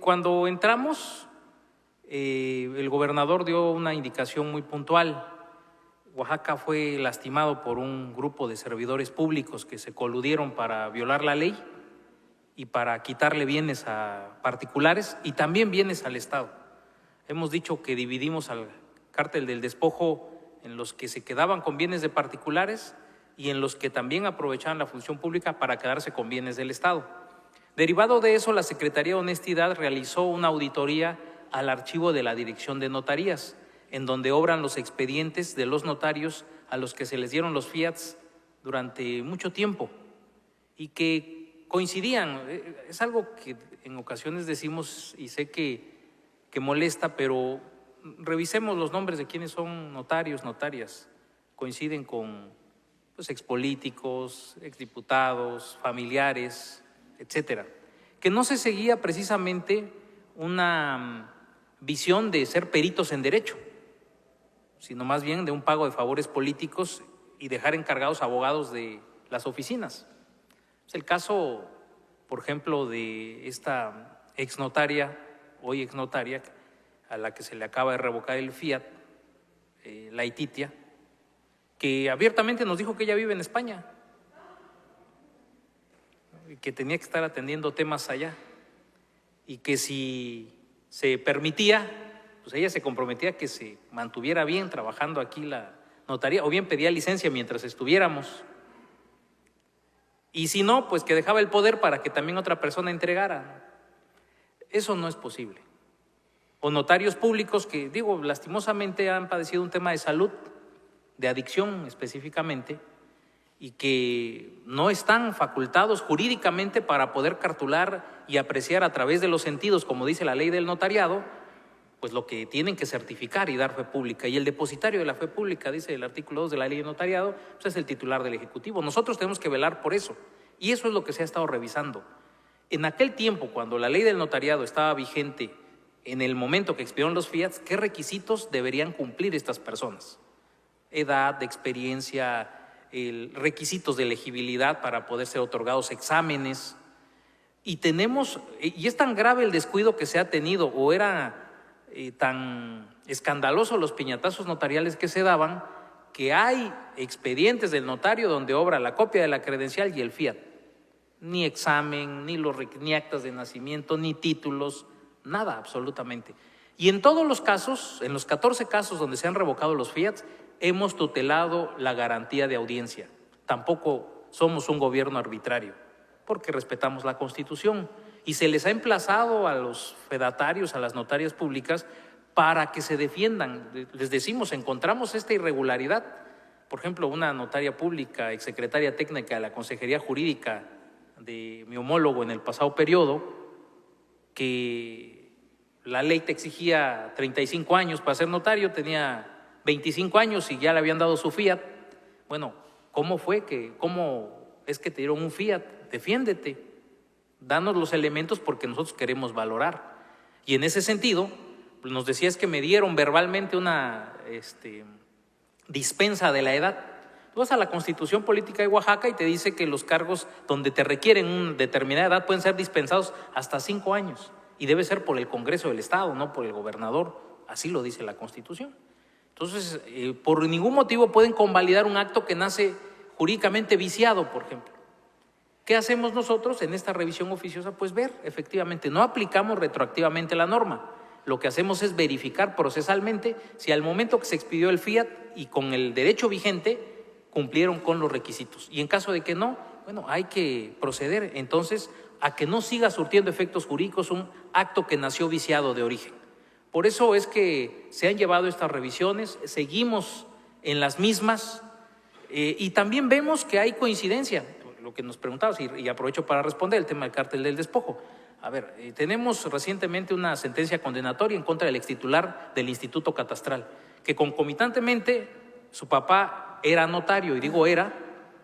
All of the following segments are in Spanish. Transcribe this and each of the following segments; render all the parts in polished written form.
Cuando entramos, el gobernador dio una indicación muy puntual. Oaxaca fue lastimado por un grupo de servidores públicos que se coludieron para violar la ley y para quitarle bienes a particulares y también bienes al Estado. Hemos dicho que dividimos al cártel del despojo en los que se quedaban con bienes de particulares y en los que también aprovechaban la función pública para quedarse con bienes del Estado. Derivado de eso, la Secretaría de Honestidad realizó una auditoría al archivo de la Dirección de Notarías, en donde obran los expedientes de los notarios a los que se les dieron los fiats durante mucho tiempo y que coincidían. Es algo que en ocasiones decimos y sé que molesta, pero revisemos los nombres de quienes son notarios, notarias. Coinciden con expolíticos, exdiputados, familiares, etcétera. Que no se seguía precisamente una visión de ser peritos en derecho, sino más bien de un pago de favores políticos y dejar encargados abogados de las oficinas. Es el caso, por ejemplo, de esta exnotaria, hoy exnotaria, a la que se le acaba de revocar el fiat, Laetitia, que abiertamente nos dijo que ella vive en España y que tenía que estar atendiendo temas allá y que si se permitía, pues ella se comprometía que se mantuviera bien trabajando aquí la notaría, o bien pedía licencia mientras estuviéramos. Y si no, pues que dejaba el poder para que también otra persona entregara. Eso no es posible. O notarios públicos que, lastimosamente han padecido un tema de salud, de adicción específicamente, y que no están facultados jurídicamente para poder cartular y apreciar a través de los sentidos, como dice la ley del notariado, pues lo que tienen que certificar y dar fe pública. Y el depositario de la fe pública, dice el artículo 2 de la ley de notariado, pues es el titular del Ejecutivo. Nosotros tenemos que velar por eso. Y eso es lo que se ha estado revisando. En aquel tiempo, cuando la ley del notariado estaba vigente, en el momento que expiraron los fiats, ¿qué requisitos deberían cumplir estas personas? Edad, experiencia, requisitos de elegibilidad para poder ser otorgados exámenes. Y es tan grave el descuido que se ha tenido, o era tan escandaloso los piñatazos notariales que se daban, que hay expedientes del notario donde obra la copia de la credencial y el fiat. Ni examen, ni actas de nacimiento, ni títulos, nada absolutamente. Y en todos los casos, en los 14 casos donde se han revocado los fiats, hemos tutelado la garantía de audiencia. Tampoco somos un gobierno arbitrario, porque respetamos la Constitución. Y se les ha emplazado a los fedatarios, a las notarias públicas, para que se defiendan. Les decimos, encontramos esta irregularidad. Por ejemplo, una notaria pública, exsecretaria técnica de la Consejería Jurídica de mi homólogo en el pasado periodo, que la ley te exigía 35 años para ser notario, tenía 25 años y ya le habían dado su fiat. Bueno, ¿cómo es que te dieron un fiat? Defiéndete. Danos los elementos porque nosotros queremos valorar. Y en ese sentido, pues nos decías que me dieron verbalmente una dispensa de la edad. Tú vas a la Constitución Política de Oaxaca y te dice que los cargos donde te requieren una determinada edad pueden ser dispensados hasta 5 años. Y debe ser por el Congreso del Estado, no por el gobernador. Así lo dice la Constitución. Entonces, por ningún motivo pueden convalidar un acto que nace jurídicamente viciado, por ejemplo. ¿Qué hacemos nosotros en esta revisión oficiosa? Pues ver, efectivamente, no aplicamos retroactivamente la norma. Lo que hacemos es verificar procesalmente si al momento que se expidió el fiat y con el derecho vigente cumplieron con los requisitos. Y en caso de que no, bueno, hay que proceder entonces a que no siga surtiendo efectos jurídicos un acto que nació viciado de origen. Por eso es que se han llevado estas revisiones, seguimos en las mismas y también vemos que hay coincidencia. Lo que nos preguntabas, y aprovecho para responder el tema del cártel del despojo. A ver, tenemos recientemente una sentencia condenatoria en contra del extitular del Instituto Catastral, que concomitantemente su papá era notario, y digo era,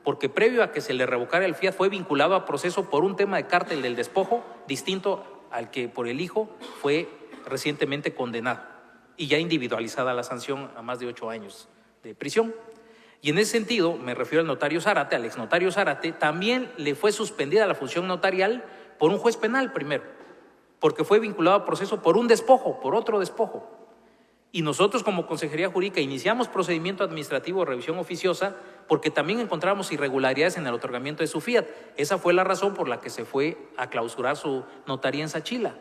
porque previo a que se le revocara el fiat fue vinculado a proceso por un tema de cártel del despojo distinto al que por el hijo fue recientemente condenado, y ya individualizada la sanción a más de 8 años de prisión. Y en ese sentido, me refiero al notario Zárate, al exnotario Zárate, también le fue suspendida la función notarial por un juez penal primero. porque fue vinculado a proceso por un despojo, por otro despojo. Y nosotros como Consejería Jurídica iniciamos procedimiento administrativo de revisión oficiosa porque también encontramos irregularidades en el otorgamiento de su fiat. Esa fue la razón por la que se fue a clausurar su notaría en Sachila.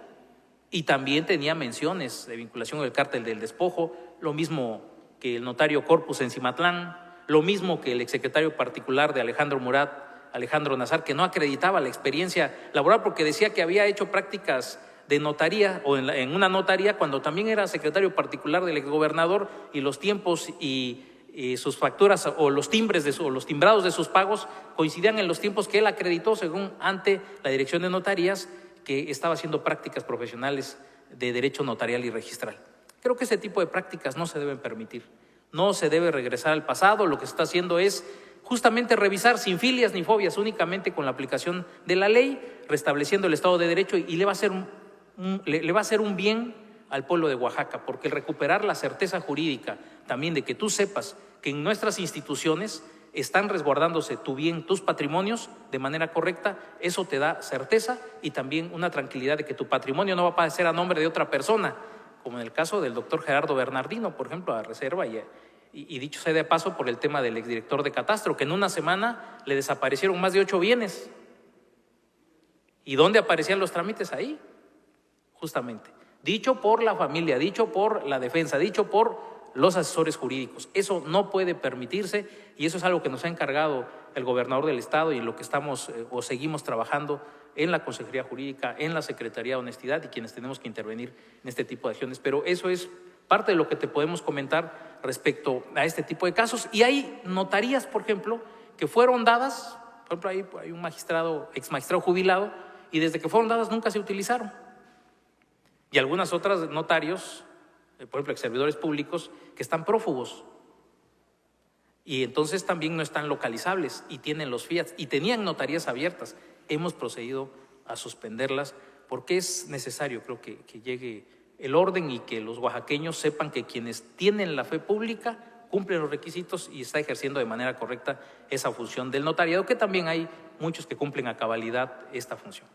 Y también tenía menciones de vinculación del cártel del despojo, lo mismo que el notario Corpus en Cimatlán, lo mismo que el exsecretario particular de Alejandro Murat, Alejandro Nazar, que no acreditaba la experiencia laboral porque decía que había hecho prácticas de notaría o en una notaría cuando también era secretario particular del exgobernador y los tiempos y sus facturas o los timbres o los timbrados de sus pagos coincidían en los tiempos que él acreditó según ante la Dirección de Notarías que estaba haciendo prácticas profesionales de derecho notarial y registral. Creo que ese tipo de prácticas no se deben permitir. No se debe regresar al pasado. Lo que se está haciendo es justamente revisar sin filias ni fobias, únicamente con la aplicación de la ley, restableciendo el Estado de Derecho y le va a hacer un bien al pueblo de Oaxaca, porque el recuperar la certeza jurídica también de que tú sepas que en nuestras instituciones están resguardándose tu bien, tus patrimonios de manera correcta, eso te da certeza y también una tranquilidad de que tu patrimonio no va a pasar a nombre de otra persona, como en el caso del doctor Gerardo Bernardino, por ejemplo, a reserva y dicho sea de paso por el tema del exdirector de Catastro, que en una semana le desaparecieron más de 8 bienes. ¿Y dónde aparecían los trámites? Ahí, justamente. Dicho por la familia, dicho por la defensa, dicho por los asesores jurídicos. Eso no puede permitirse y eso es algo que nos ha encargado el gobernador del estado y en lo que estamos o seguimos trabajando en la Consejería Jurídica, en la Secretaría de Honestidad y quienes tenemos que intervenir en este tipo de acciones. Pero eso es parte de lo que te podemos comentar respecto a este tipo de casos. Y hay notarías, por ejemplo, que fueron dadas, por ejemplo, hay un magistrado, ex magistrado jubilado, y desde que fueron dadas nunca se utilizaron. Y algunas otras notarios, por ejemplo, ex servidores públicos, que están prófugos. Y entonces también no están localizables y tienen los fiats y tenían notarías abiertas. Hemos procedido a suspenderlas porque es necesario, creo que llegue el orden y que los oaxaqueños sepan que quienes tienen la fe pública cumplen los requisitos y está ejerciendo de manera correcta esa función del notariado, que también hay muchos que cumplen a cabalidad esta función.